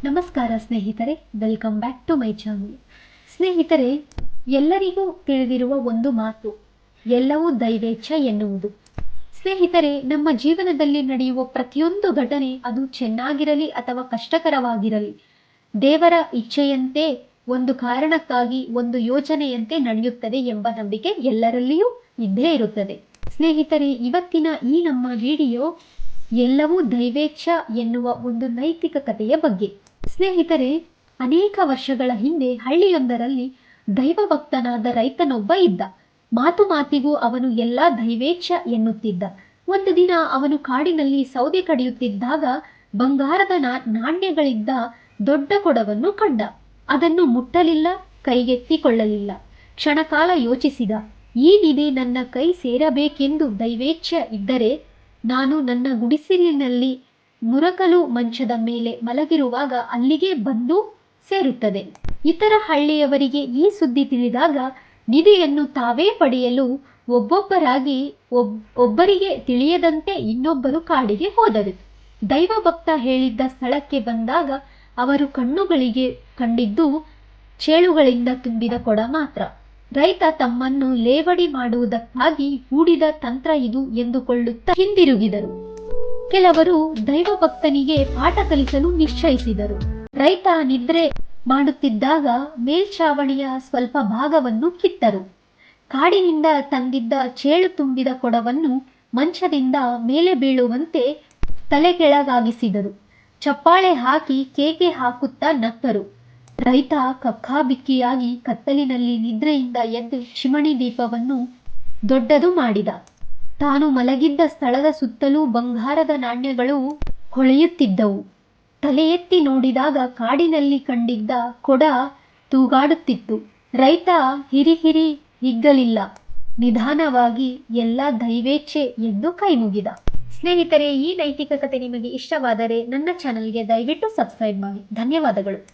ನಮಸ್ಕಾರ ಸ್ನೇಹಿತರೆ, welcome back to my channel. ಸ್ನೇಹಿತರೆ, ಎಲ್ಲರಿಗೂ ತಿಳಿದಿರುವ ಒಂದು ಮಾತು, ಎಲ್ಲವೂ ದೈವೇಚ್ಛ ಎನ್ನುವುದು. ಸ್ನೇಹಿತರೆ, ನಮ್ಮ ಜೀವನದಲ್ಲಿ ನಡೆಯುವ ಪ್ರತಿಯೊಂದು ಘಟನೆ, ಅದು ಚೆನ್ನಾಗಿರಲಿ ಅಥವಾ ಕಷ್ಟಕರವಾಗಿರಲಿ, ದೇವರ ಇಚ್ಛೆಯಂತೆ, ಒಂದು ಕಾರಣಕ್ಕಾಗಿ, ಒಂದು ಯೋಜನೆಯಂತೆ ನಡೆಯುತ್ತದೆ ಎಂಬ ನಂಬಿಕೆ ಎಲ್ಲರಲ್ಲಿಯೂ ಇದ್ದೇ ಇರುತ್ತದೆ. ಸ್ನೇಹಿತರೆ, ಇವತ್ತಿನ ಈ ನಮ್ಮ ವಿಡಿಯೋ ಎಲ್ಲವೂ ದೈವೇಚ್ಛ ಎನ್ನುವ ಒಂದು ನೈತಿಕ ಕಥೆಯ ಬಗ್ಗೆ. ಸ್ನೇಹಿತರೆ, ಅನೇಕ ವರ್ಷಗಳ ಹಿಂದೆ ಹಳ್ಳಿಯೊಂದರಲ್ಲಿ ದೈವಭಕ್ತನಾದ ರೈತನೊಬ್ಬ ಇದ್ದ. ಮಾತು ಮಾತಿಗೂ ಅವನು ಎಲ್ಲ ದೈವೇಚ್ಛ ಎನ್ನುತ್ತಿದ್ದ. ಒಂದು ದಿನ ಅವನು ಕಾಡಿನಲ್ಲಿ ಸೌದೆ ಕಡಿಯುತ್ತಿದ್ದಾಗ ಬಂಗಾರದ ನಾಣ್ಯಗಳಿದ್ದ ದೊಡ್ಡ ಕೊಡವನ್ನು ಕಂಡ. ಅದನ್ನು ಮುಟ್ಟಲಿಲ್ಲ, ಕೈಗೆತ್ತಿಕೊಳ್ಳಲಿಲ್ಲ. ಕ್ಷಣಕಾಲ ಯೋಚಿಸಿದ, ಏನಿದೆ ನನ್ನ ಕೈ ಸೇರಬೇಕೆಂದು ದೈವೇಚ್ಛ ಇದ್ದರೆ ನಾನು ನನ್ನ ಗುಡಿಸಲಿನಲ್ಲಿ ಮುರಕಲು ಮಂಚದ ಮೇಲೆ ಮಲಗಿರುವಾಗ ಅಲ್ಲಿಗೆ ಬಂದು ಸೇರುತ್ತದೆ. ಇತರ ಹಳ್ಳಿಯವರಿಗೆ ಈ ಸುದ್ದಿ ತಿಳಿದಾಗ ನಿಧಿಯನ್ನು ತಾವೇ ಪಡೆಯಲು ಒಬ್ಬರಿಗೆ ತಿಳಿಯದಂತೆ ಇನ್ನೊಬ್ಬರು ಕಾಡಿಗೆ ಹೋದರು. ದೈವಭಕ್ತ ಹೇಳಿದ್ದ ಸ್ಥಳಕ್ಕೆ ಬಂದಾಗ ಅವರು ಕಣ್ಣುಗಳಿಗೆ ಕಂಡಿದ್ದು ಚೇಳುಗಳಿಂದ ತುಂಬಿದ ಕೊಡ ಮಾತ್ರ. ರೈತ ತಮ್ಮನ್ನು ಲೇವಡಿ ಮಾಡುವುದಕ್ಕಾಗಿ ಹೂಡಿದ ತಂತ್ರ ಇದು ಎಂದುಕೊಳ್ಳುತ್ತಾ ಹಿಂದಿರುಗಿದರು. ಕೆಲವರು ದೈವಭಕ್ತನಿಗೆ ಪಾಠ ಕಲಿಸಲು ನಿಶ್ಚಯಿಸಿದರು. ರೈತ ನಿದ್ರೆ ಮಾಡುತ್ತಿದ್ದಾಗ ಮೇಲ್ಛಾವಣಿಯ ಸ್ವಲ್ಪ ಭಾಗವನ್ನು ಕಿತ್ತರು. ಕಾಡಿನಿಂದ ತಂದಿದ್ದ ಚೇಳು ತುಂಬಿದ ಕೊಡವನ್ನು ಮಂಚದಿಂದ ಮೇಲೆ ಬೀಳುವಂತೆ ತಲೆ ಕೆಳಗಾಗಿಸಿದರು. ಚಪ್ಪಾಳೆ ಹಾಕಿ ಕೇಕೆ ಹಾಕುತ್ತಾ ನಕ್ಕರು. ರೈತ ಕಕ್ಕಾಬಿಕ್ಕಿಯಾಗಿ ಕತ್ತಲಿನಲ್ಲಿ ನಿದ್ರೆಯಿಂದ ಎದ್ದು ಚಿಮಣಿ ದೀಪವನ್ನು ದೊಡ್ಡದು ಮಾಡಿದ. ತಾನು ಮಲಗಿದ್ದ ಸ್ಥಳದ ಸುತ್ತಲೂ ಬಂಗಾರದ ನಾಣ್ಯಗಳು ಹೊಳೆಯುತ್ತಿದ್ದವು. ತಲೆ ಎತ್ತಿ ನೋಡಿದಾಗ ಕಾಡಿನಲ್ಲಿ ಕಂಡಿದ್ದ ಕೊಡ ತೂಗಾಡುತ್ತಿತ್ತು. ರೈತ ಹಿರಿ ಹಿಗ್ಗಲಿಲ್ಲ. ನಿಧಾನವಾಗಿ ಎಲ್ಲ ದೈವೇಚ್ಛೆ ಎಂದು ಕೈಮುಗಿದ. ಸ್ನೇಹಿತರೆ, ಈ ನೈತಿಕ ಕಥೆ ನಿಮಗೆ ಇಷ್ಟವಾದರೆ ನನ್ನ ಚಾನಲ್ಗೆ ದಯವಿಟ್ಟು ಸಬ್ಸ್ಕ್ರೈಬ್ ಮಾಡಿ. ಧನ್ಯವಾದಗಳು.